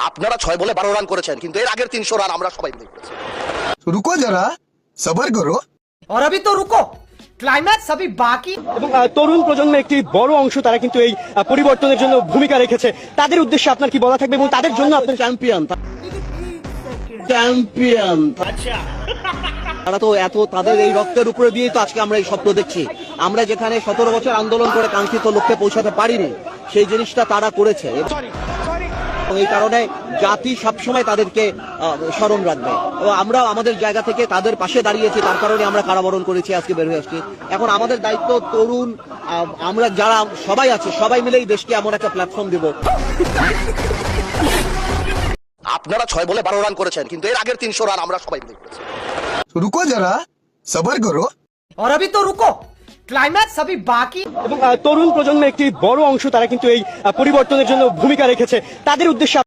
আপনারা 6 বলে 12 রান করেছেন, কিন্তু এর আগের 300 রান আমরা সবাই মিলে করেছি। रुको जरा सबर करो। और अभी तो रुको, ক্লাইম্যাক্স अभी বাকি। এবং তরুণ প্রজন্মের একটি বড় অংশ তারা কিন্তু এই পরিবর্তনের জন্য ভূমিকা রেখেছে। তাদের উদ্দেশ্যে আপনার কি বলা থাকবে এবং তাদের জন্য আপনার চ্যাম্পিয়ন তারা তো এত তাদের এই রক্তের উপরে দিয়ে তো আজকে আমরা এই স্বপ্ন দেখছি। আমরা যেখানে 17 বছর আন্দোলন করে কাঙ্ক্ষিত লক্ষ্যে পৌঁছাতে পারিনি, সেই জিনিসটা তারা করেছে। এবং এই কারণে জাতি সবসময় তাদেরকে স্মরণ রাখবে এবং আমরা আমাদের জায়গা থেকে তাদের পাশে দাঁড়িয়েছি। তার কারণে আমরা কারাবরণ করেছি, আজকে বের হয়ে আসছি। এখন আমাদের দায়িত্ব তরুণ আমরা যারা সবাই আছে, সবাই মিলে এই দেশকে এমন একটা প্ল্যাটফর্ম দেব। আপনারা 6 বলে 12 রান করেছেন, কিন্তু এর আগের 300 রান আমরা সবাই মিলে করেছি। रुको जरा सबर करो। और अभी तो रुको, ক্লাইম্যাক্স अभी বাকি। এবং তরুণ প্রজন্মের একটি বড় অংশ তারা কিন্তু এই পরিবর্তনের জন্য ভূমিকা রেখেছে। তাদের উদ্দেশ্যে